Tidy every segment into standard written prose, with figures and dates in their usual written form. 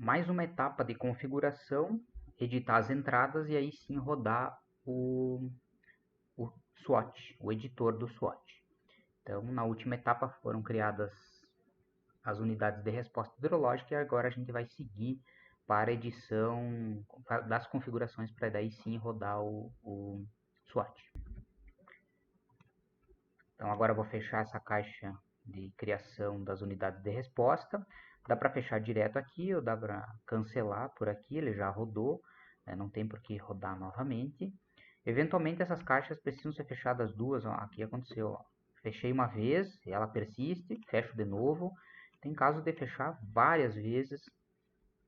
mais uma etapa de configuração, editar as entradas e aí sim rodar o SWOT, o editor do SWOT. Então, na última etapa foram criadas as unidades de resposta hidrológica e agora a gente vai seguir para a edição das configurações para daí sim rodar o SWOT. Então agora eu vou fechar essa caixa de criação das unidades de resposta. Dá para fechar direto aqui ou dá para cancelar por aqui, ele já rodou, né? Não tem por que rodar novamente. Eventualmente essas caixas precisam ser fechadas duas, ó, aqui aconteceu, ó. Fechei uma vez, ela persiste, fecho de novo. Tem caso de fechar várias vezes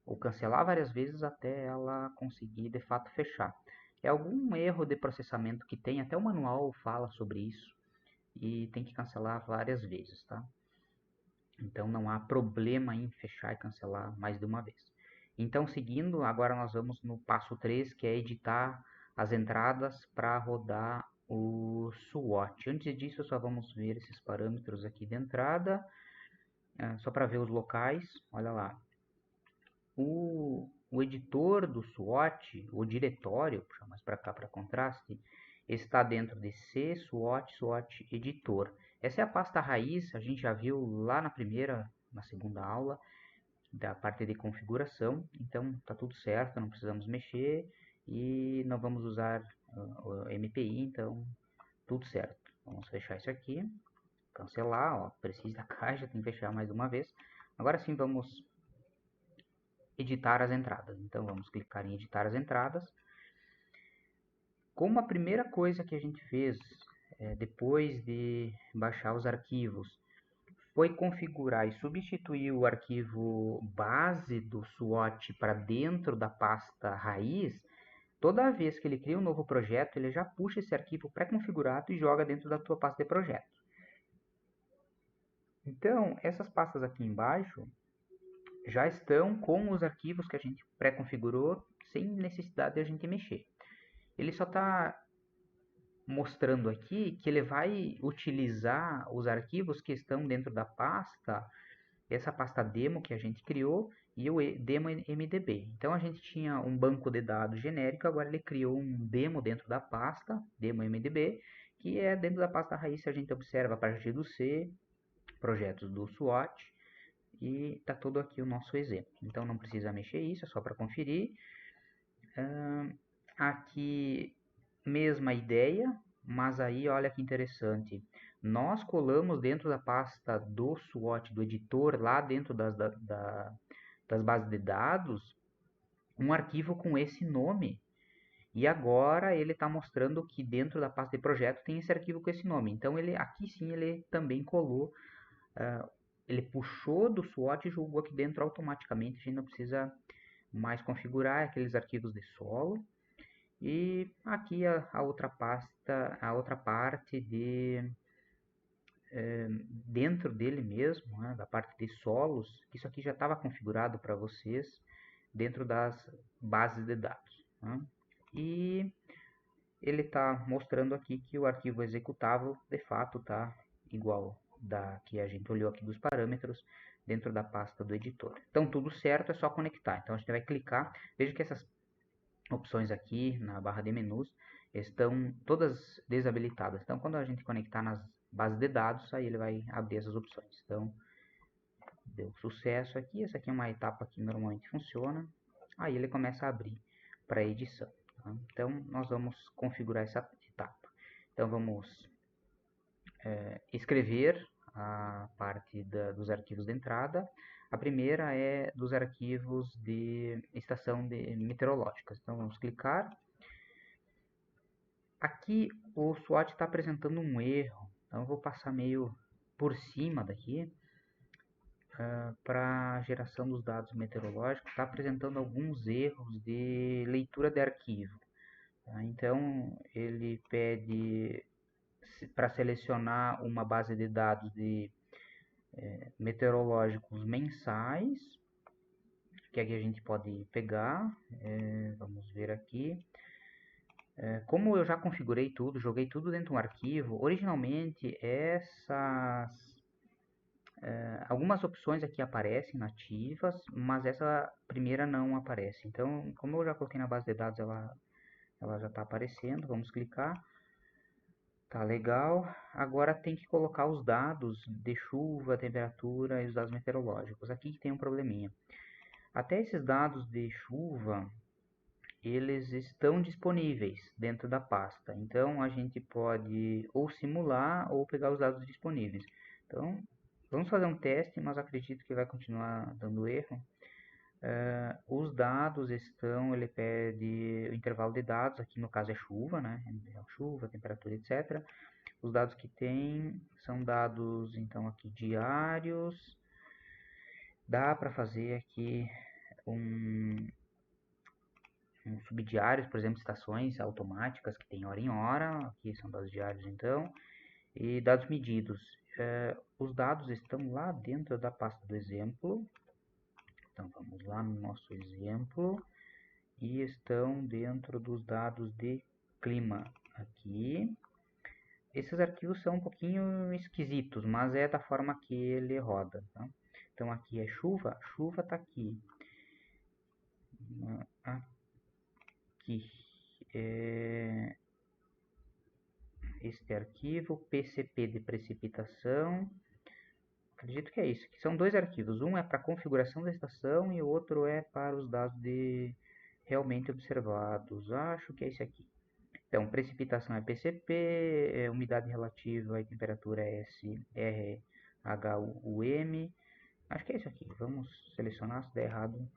ou cancelar várias vezes até ela conseguir de fato fechar. É algum erro de processamento que tem, até o manual fala sobre isso e tem que cancelar várias vezes, tá? Então não há problema em fechar e cancelar mais de uma vez. Então, seguindo, agora nós vamos no passo 3, que é editar as entradas para rodar o SWOT. Antes disso, só vamos ver esses parâmetros aqui de entrada, só para ver os locais. Olha lá. O editor do SWOT, o diretório, puxar mais para cá para contraste, está dentro de C, SWOT, SWOT editor. Essa é a pasta raiz, a gente já viu lá na segunda aula, da parte de configuração. Então tá tudo certo, não precisamos mexer e não vamos usar o MPI, então tudo certo. Vamos fechar isso aqui, cancelar, ó, precisa da caixa, tem que fechar mais uma vez. Agora sim vamos editar as entradas. Então vamos clicar em editar as entradas. Como a primeira coisa que a gente fez depois de baixar os arquivos foi configurar e substituir o arquivo base do SWOT para dentro da pasta raiz, toda vez que ele cria um novo projeto, ele já puxa esse arquivo pré-configurado e joga dentro da tua pasta de projeto. Então, essas pastas aqui embaixo já estão com os arquivos que a gente pré-configurou sem necessidade de a gente mexer. Ele só está mostrando aqui que ele vai utilizar os arquivos que estão dentro da pasta, essa pasta demo que a gente criou e o demo MDB. Então a gente tinha um banco de dados genérico, agora ele criou um demo dentro da pasta, demo MDB, que é dentro da pasta raiz. A gente observa a partir do C, projetos do SWOT, e está todo aqui o nosso exemplo. Então não precisa mexer isso, é só para conferir. Aqui, mesma ideia, mas aí olha que interessante. Nós colamos dentro da pasta do SWOT, do editor, lá dentro das bases de dados, um arquivo com esse nome. E agora ele está mostrando que dentro da pasta de projeto tem esse arquivo com esse nome. Então ele aqui sim ele também colou, ele puxou do SWOT e jogou aqui dentro automaticamente. A gente não precisa mais configurar aqueles arquivos de solo. E aqui a outra pasta, a outra parte de dentro dele mesmo, né, da parte de solos, isso aqui já estava configurado para vocês dentro das bases de dados. Né? E ele está mostrando aqui que o arquivo executável de fato está igual da que a gente olhou aqui dos parâmetros dentro da pasta do editor. Então tudo certo, é só conectar. Então a gente vai clicar, veja que essas opções aqui na barra de menus estão todas desabilitadas. Então quando a gente conectar nas bases de dados, aí ele vai abrir essas opções. Então deu sucesso aqui, essa aqui é uma etapa que normalmente funciona. Aí ele começa a abrir para edição. Tá? Então nós vamos configurar essa etapa. Então vamos escrever a parte dos arquivos de entrada. A primeira é dos arquivos de estação meteorológicas. Então vamos clicar. Aqui o SWOT está apresentando um erro, então eu vou passar meio por cima daqui para a geração dos dados meteorológicos. Está apresentando alguns erros de leitura de arquivo. Tá? Então ele pede para selecionar uma base de dados de meteorológicos mensais, que aqui a gente pode pegar. Vamos ver aqui. Como eu já configurei tudo, joguei tudo dentro de um arquivo, originalmente Algumas opções aqui aparecem nativas, mas essa primeira não aparece. Então, como eu já coloquei na base de dados, ela já está aparecendo. Vamos clicar. Tá legal. Agora tem que colocar os dados de chuva, temperatura e os dados meteorológicos. Aqui que tem um probleminha. Até esses dados de chuva, eles estão disponíveis dentro da pasta. Então a gente pode ou simular ou pegar os dados disponíveis. Então vamos fazer um teste, mas acredito que vai continuar dando erro. Os dados estão, ele pede o intervalo de dados, aqui no caso é chuva, né? Chuva, temperatura, etc. Os dados que tem são dados, então, aqui diários. Dá para fazer aqui um subdiários, por exemplo, estações automáticas que tem hora em hora. Aqui são dados diários, então. E dados medidos. Os dados estão lá dentro da pasta do exemplo. Então, vamos lá no nosso exemplo. E estão dentro dos dados de clima aqui. Esses arquivos são um pouquinho esquisitos, mas é da forma que ele roda. Tá? Então aqui é chuva, chuva está aqui. Aqui é este arquivo, PCP de precipitação. Acredito que é isso. Que são dois arquivos. Um é para configuração da estação e o outro é para os dados de realmente observados. Acho que é esse aqui. Então, precipitação é PCP, umidade relativa e temperatura é SRHUM. Acho que é isso aqui. Vamos selecionar, se der errado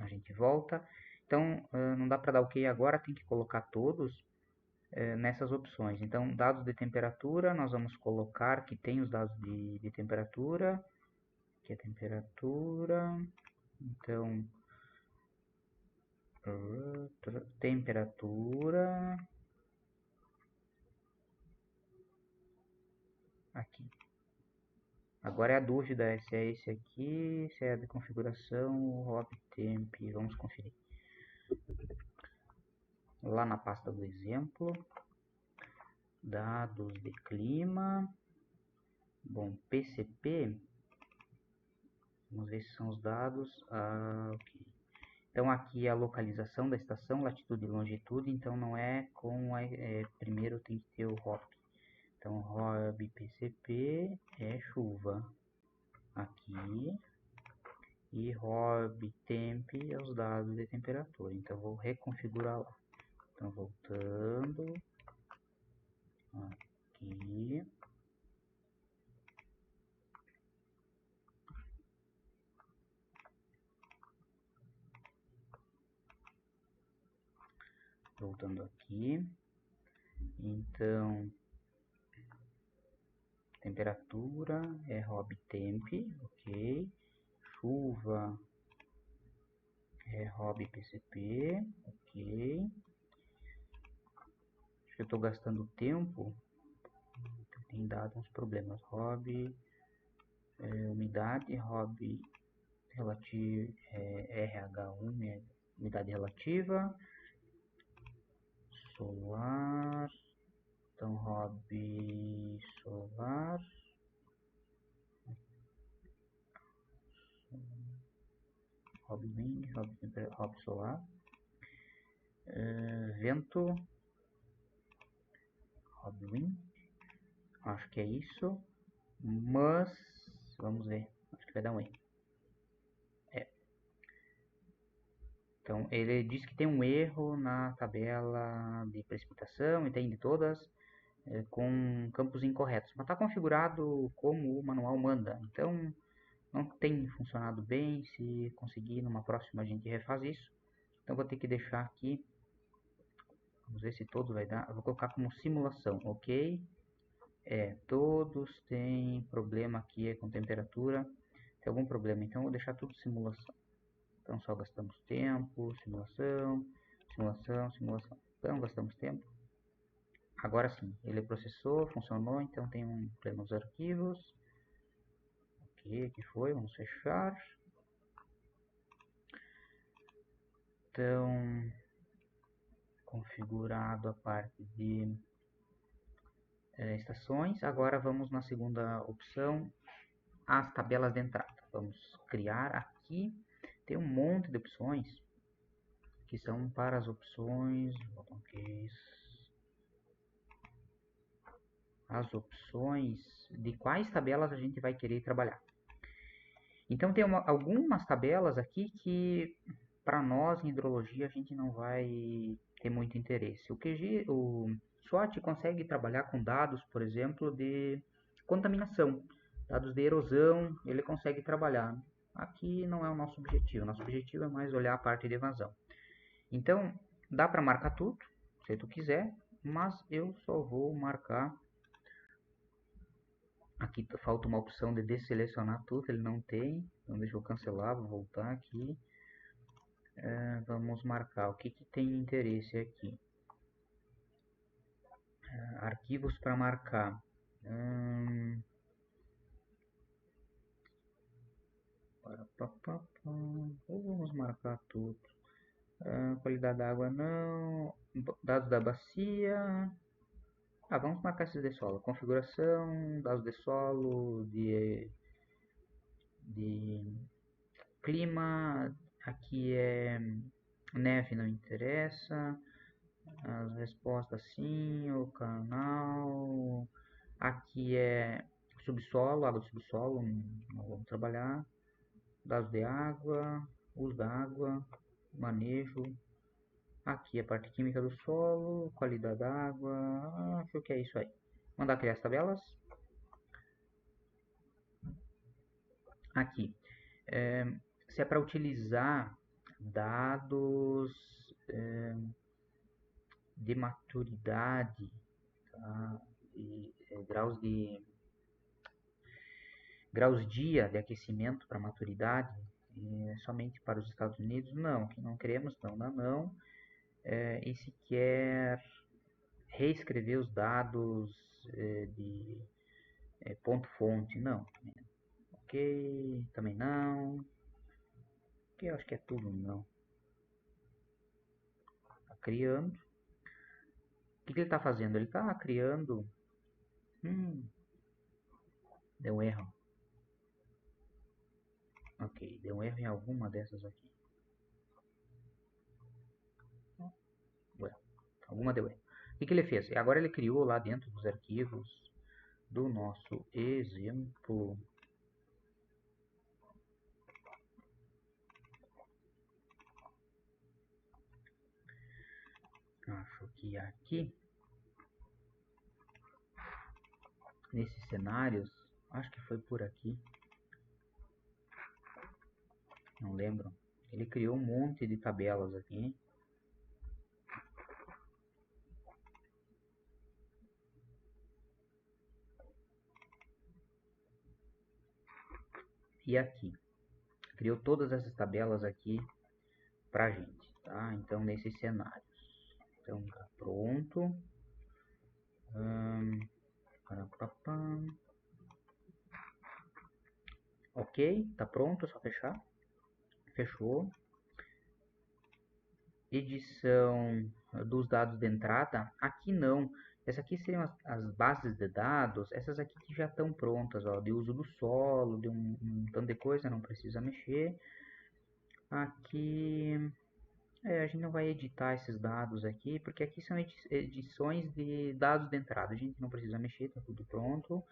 a gente volta. Então, não dá para dar OK agora, tem que colocar todos nessas opções. Então, dados de temperatura, nós vamos colocar que tem os dados de temperatura. Aqui é temperatura. Então, temperatura. Aqui. Agora é a dúvida se é esse aqui, se é a de configuração, o hop temp. Vamos conferir. Lá na pasta do exemplo, dados de clima. Bom, PCP, vamos ver se são os dados. Ok. Então aqui é a localização da estação, latitude e longitude, então não é com primeiro tem que ter o hop. Então hop PCP é chuva. Aqui. E hop temp é os dados de temperatura. Então vou reconfigurar lá. Então voltando. Aqui. Voltando aqui. Então, temperatura é hop temp, ok. Chuva é hop PCP, ok. Acho que eu estou gastando tempo. Tem dado uns problemas. Hop, umidade, hop relativa, RH1, umidade relativa. Solar. Então, hobby solar. Hobby wind, hobby solar. Vento. Hobby wind. Acho que é isso. Mas, vamos ver. Acho que vai dar um erro. Então, ele diz que tem um erro na tabela de precipitação e tem de todas com campos incorretos. Mas está configurado como o manual manda. Então, não tem funcionado bem. Se conseguir, numa próxima a gente refaz isso. Então, vou ter que deixar aqui. Vamos ver se todos vai dar. Eu vou colocar como simulação, ok? Todos têm problema aqui com temperatura. Tem algum problema, então eu vou deixar tudo simulação. Então só gastamos tempo, simulação, simulação, simulação. Então gastamos tempo. Agora sim, ele processou, funcionou, então tem um problema nos arquivos. Ok, aqui foi, vamos fechar. Então, configurado a parte de estações. Agora vamos na segunda opção, as tabelas de entrada. Vamos criar aqui, tem um monte de opções que são para as opções, as opções de quais tabelas a gente vai querer trabalhar. Então tem algumas tabelas aqui que para nós em hidrologia a gente não vai ter muito interesse. O SWOT consegue trabalhar com dados, por exemplo, de contaminação, dados de erosão, ele consegue trabalhar. Aqui não é o nosso objetivo. Nosso objetivo é mais olhar a parte de evasão. Então dá para marcar tudo, se tu quiser, mas eu só vou marcar. Aqui falta uma opção de desselecionar tudo, ele não tem. Então deixa eu cancelar, vou voltar aqui. Vamos marcar o que tem interesse aqui. Arquivos para marcar. Vamos marcar tudo. Qualidade da água não. Dados da bacia. Vamos marcar esses de solo. Configuração, dados de solo, de clima. Aqui é neve, não interessa. As respostas sim, o canal. Aqui é subsolo, água de subsolo, não vamos trabalhar. Dados de água, uso da água, manejo. Aqui a parte química do solo, qualidade da água, acho que é isso aí. Mandar criar as tabelas. Aqui, se é para utilizar dados de maturidade, tá? Graus dia de aquecimento para maturidade, somente para os Estados Unidos, não, que não queremos, não. E se quer reescrever os dados de ponto-fonte, não. Ok, também não. Ok, eu acho que é tudo não. Tá criando. O que ele está fazendo? Ele está criando. Deu um erro. Ok, deu um erro em alguma dessas aqui. Ué, alguma deu erro. O que ele fez? Agora ele criou lá dentro dos arquivos do nosso exemplo. Acho que aqui, nesses cenários, acho que foi por aqui. Não lembro. Ele criou um monte de tabelas aqui. E aqui. Criou todas essas tabelas aqui pra gente, tá? Então, nesses cenários. Então, tá pronto. Ok, tá pronto, é só fechar. Fechou. Edição dos dados de entrada. Aqui não. Essas aqui seriam as bases de dados. Essas aqui que já estão prontas, ó, de uso do solo, de um tanto de coisa, não precisa mexer. Aqui a gente não vai editar esses dados aqui, porque aqui são edições de dados de entrada. A gente não precisa mexer, tá tudo pronto.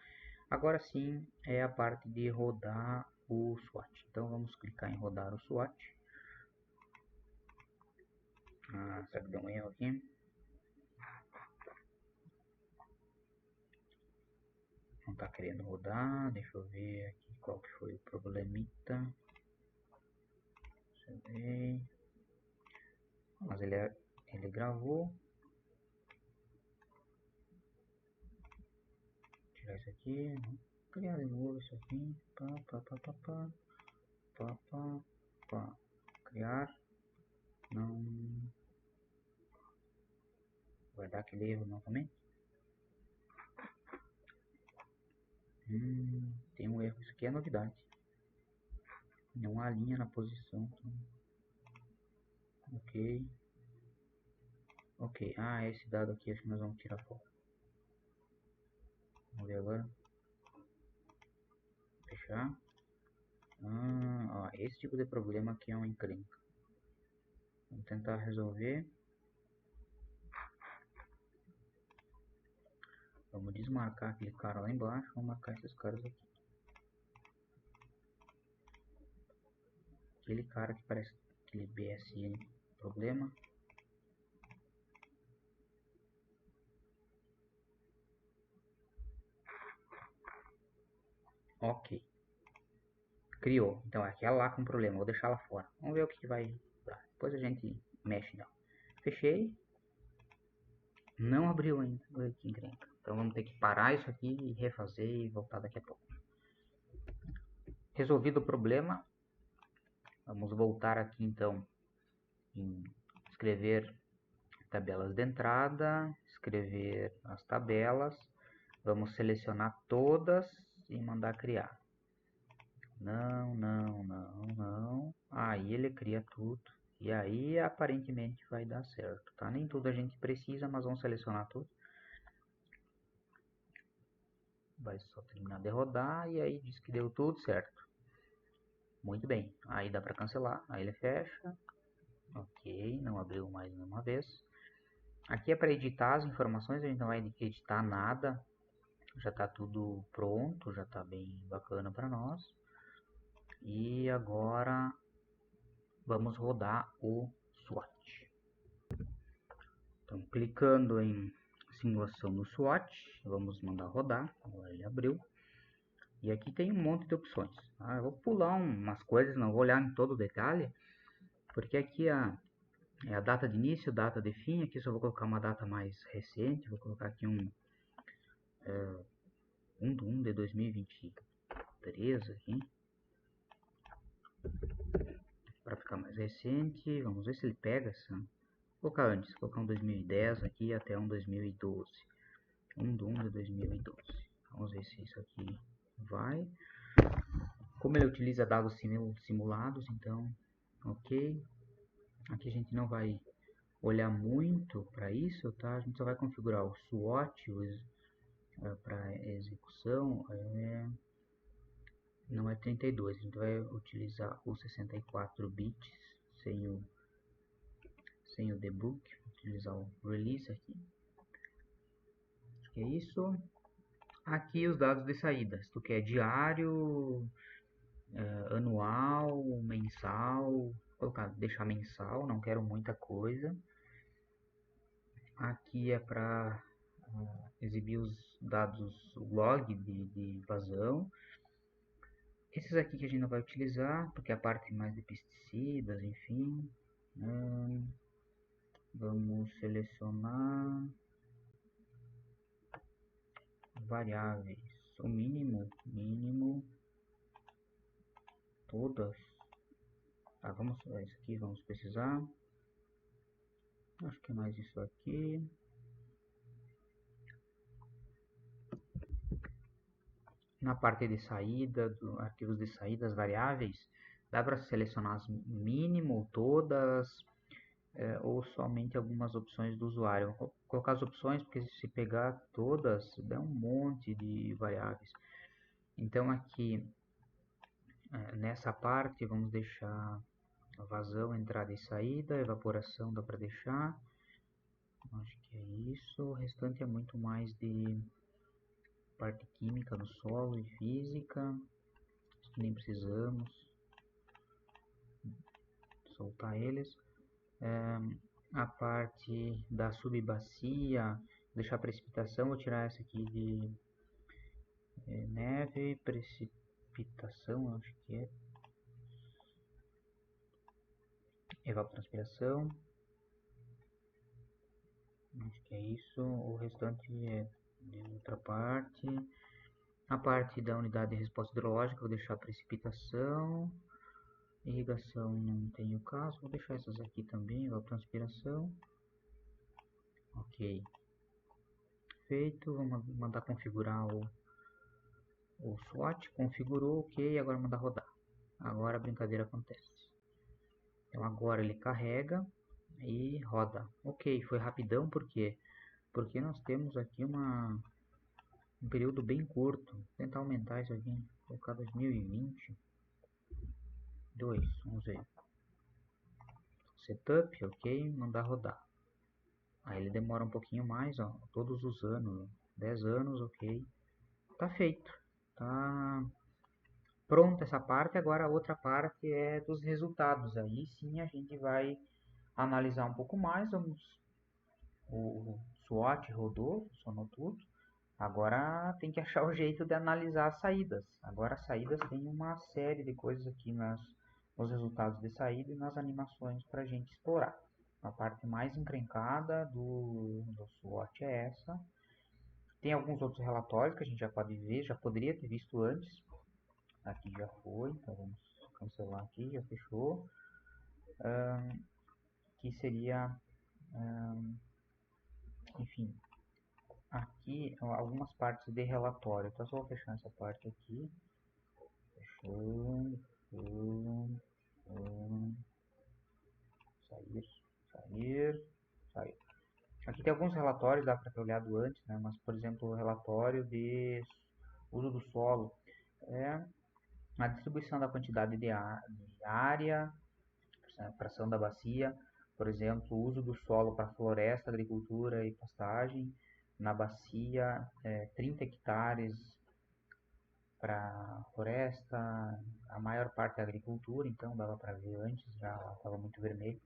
Agora sim é a parte de rodar o SWOT. Então vamos clicar em rodar o SWOT. Será que deu um erro aqui? Não está querendo rodar. Deixa eu ver aqui qual que foi o problemita. Deixa eu ver. Mas ele gravou. Tirar isso aqui. Criar de novo isso aqui. Criar. Não. Vai dar aquele erro novamente. Tem um erro. Isso aqui é novidade. Não há linha na posição. Então. Ok. Ok. Esse dado aqui acho que nós vamos tirar fora. Vamos ver agora. Fechar. Ó, esse tipo de problema aqui é um encrenca. Vamos tentar resolver. Vamos desmarcar aquele cara lá embaixo. Vamos marcar esses caras aqui. Aquele cara que parece aquele BSI problema. Ok. Criou. Então aqui é lá com problema. Vou deixar ela fora. Vamos ver o que vai dar. Depois a gente mexe nela. Fechei. Não abriu ainda. Olha que encrenca. Então vamos ter que parar isso aqui e refazer e voltar daqui a pouco. Resolvido o problema. Vamos voltar aqui então em escrever tabelas de entrada, escrever as tabelas, vamos selecionar todas e mandar criar. Não, não, não, não. Aí ele cria tudo. E aí aparentemente vai dar certo, tá? Nem tudo a gente precisa, mas vamos selecionar tudo. Vai só terminar de rodar e aí diz que deu tudo certo. Muito bem. Aí dá para cancelar. Aí ele fecha. Ok, não abriu mais nenhuma vez. Aqui é para editar as informações, a gente não vai editar nada. Já está tudo pronto, já está bem bacana para nós. E agora vamos rodar o SWOT. Então, clicando em simulação no SWOT, vamos mandar rodar. Agora ele abriu. E aqui tem um monte de opções. Eu vou pular umas coisas, não vou olhar em todo o detalhe, porque aqui é a data de início, data de fim. Aqui só vou colocar uma data mais recente, vou colocar aqui 1/1 de 2023 aqui, para ficar mais recente. Vamos ver se ele pega essa. Vou colocar antes, vou colocar um 2010 aqui até um 2012. 1/1 de 2012. Vamos ver se isso aqui vai. Como ele utiliza dados simulados, então, ok. Aqui a gente não vai olhar muito para isso, tá? A gente só vai configurar o SWOT para execução. Não é 32, a gente vai utilizar o 64 bits sem o debug, utilizar o release aqui. Acho que é isso. Aqui os dados de saída, se tu quer diário, anual, mensal, deixar mensal, não quero muita coisa. Aqui é para exibir os dados log de vazão. Esses aqui que a gente não vai utilizar, porque é a parte mais de pesticidas, enfim. Vamos selecionar variáveis, o mínimo, todas. Tá, vamos isso aqui, vamos precisar. Acho que é mais isso aqui. Na parte de saída, arquivos de saída, as variáveis, dá para selecionar as mínimo, todas, ou somente algumas opções do usuário. Vou colocar as opções, porque se pegar todas, dá um monte de variáveis. Então aqui, nessa parte, vamos deixar vazão, entrada e saída, evaporação dá para deixar. Acho que é isso. O restante é muito mais de parte química no solo e física. Acho que nem precisamos soltar eles. A parte da subbacia, deixar precipitação, vou tirar essa aqui de neve, precipitação, acho que é evapotranspiração. Acho que é isso. O restante é de outra parte. A parte da unidade de resposta hidrológica, vou deixar precipitação. Irrigação não tem o caso, vou deixar essas aqui também, evapotranspiração. Ok. Feito, vamos mandar configurar o SWOT, configurou, ok, agora mandar rodar. Agora a brincadeira acontece. Então agora ele carrega e roda. Ok, foi rapidão, por quê? Porque nós temos aqui um período bem curto. Vou tentar aumentar isso aqui. colocar 2022, vamos ver. Setup, ok, mandar rodar. Aí ele demora um pouquinho mais, ó, todos os anos, 10 anos, ok. Tá feito, tá pronta essa parte. Agora a outra parte é dos resultados. Aí sim a gente vai analisar um pouco mais. O SWOT rodou, funcionou tudo. Agora tem que achar o jeito de analisar as saídas. Agora as saídas tem uma série de coisas aqui nos resultados de saída e nas animações para a gente explorar. A parte mais encrencada do SWOT é essa. Tem alguns outros relatórios que a gente já pode ver, já poderia ter visto antes. Aqui já foi, então vamos cancelar aqui, já fechou. Que seria, enfim, aqui algumas partes de relatório. Então só vou fechar essa parte aqui. Fechou, sair. Aqui tem alguns relatórios, dá para ter olhado antes, né? Mas, por exemplo, o relatório de uso do solo é a distribuição da quantidade de área, fração da bacia, por exemplo, o uso do solo para floresta, agricultura e pastagem, na bacia 30 hectares para floresta, a maior parte é agricultura, então dava para ver antes, já estava muito vermelho,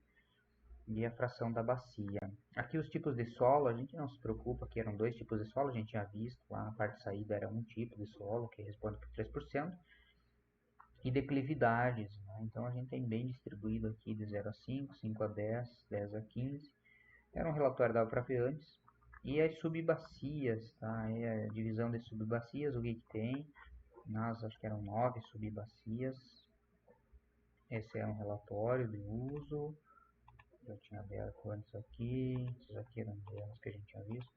e a fração da bacia. Aqui os tipos de solo, a gente não se preocupa, que eram 2 tipos de solo, a gente tinha visto, lá na parte de saída era um tipo de solo, que responde por 3%, e declividades, né? Então a gente tem bem distribuído aqui de 0 a 5, 5 a 10, 10 a 15, era um relatório da para ver antes, e as subbacias, tá? E a divisão de subbacias, o que tem, acho que eram 9 subbacias. Esse é um relatório de uso. Já tinha aberto antes aqui. Esses aqui eram os que a gente tinha visto.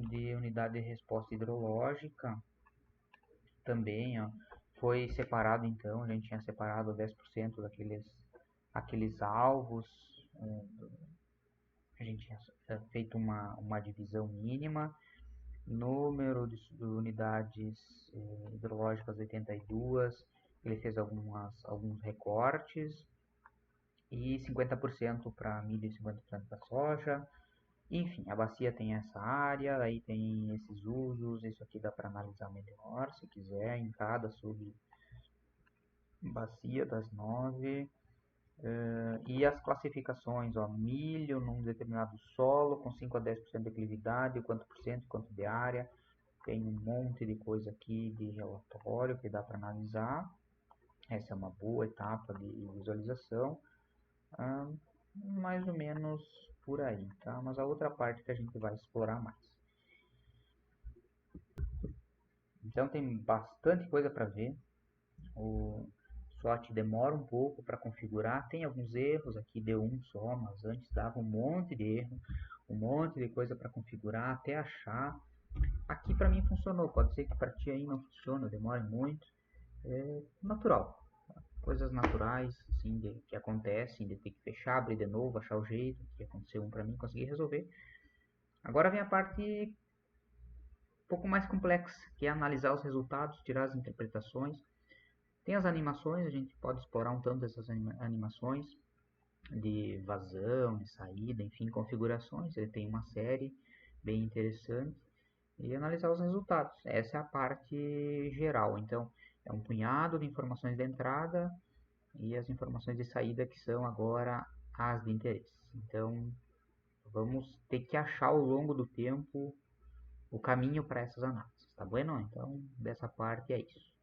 De unidade de resposta hidrológica. Também ó, foi separado então. A gente tinha separado 10% aqueles alvos. A gente tinha feito uma divisão mínima. Número de unidades hidrológicas 82, ele fez alguns recortes, e 50% para milho e 50% para soja. Enfim, a bacia tem essa área, aí tem esses usos, isso aqui dá para analisar melhor, se quiser, em cada sub-bacia das 9. E as classificações, ó, milho num determinado solo com 5 a 10% de declividade, quanto por cento, quanto de área. Tem um monte de coisa aqui de relatório que dá para analisar. Essa é uma boa etapa de visualização. Mais ou menos por aí, tá? Mas a outra parte que a gente vai explorar mais. Então tem bastante coisa para ver. O SWOT demora um pouco para configurar. Tem alguns erros, aqui deu um só, mas antes dava um monte de erro, um monte de coisa para configurar, até achar. Aqui para mim funcionou, pode ser que para ti aí não funcione, demore muito. É natural, coisas naturais, assim, que acontecem, de ter que fechar, abrir de novo, achar o jeito, que aconteceu para mim, consegui resolver. Agora vem a parte um pouco mais complexa, que é analisar os resultados, tirar as interpretações. Tem as animações, a gente pode explorar um tanto dessas animações de vazão, de saída, enfim, configurações. Ele tem uma série bem interessante. E analisar os resultados. Essa é a parte geral. Então, é um punhado de informações de entrada e as informações de saída que são agora as de interesse. Então, vamos ter que achar ao longo do tempo o caminho para essas análises, tá bueno? Então, dessa parte é isso.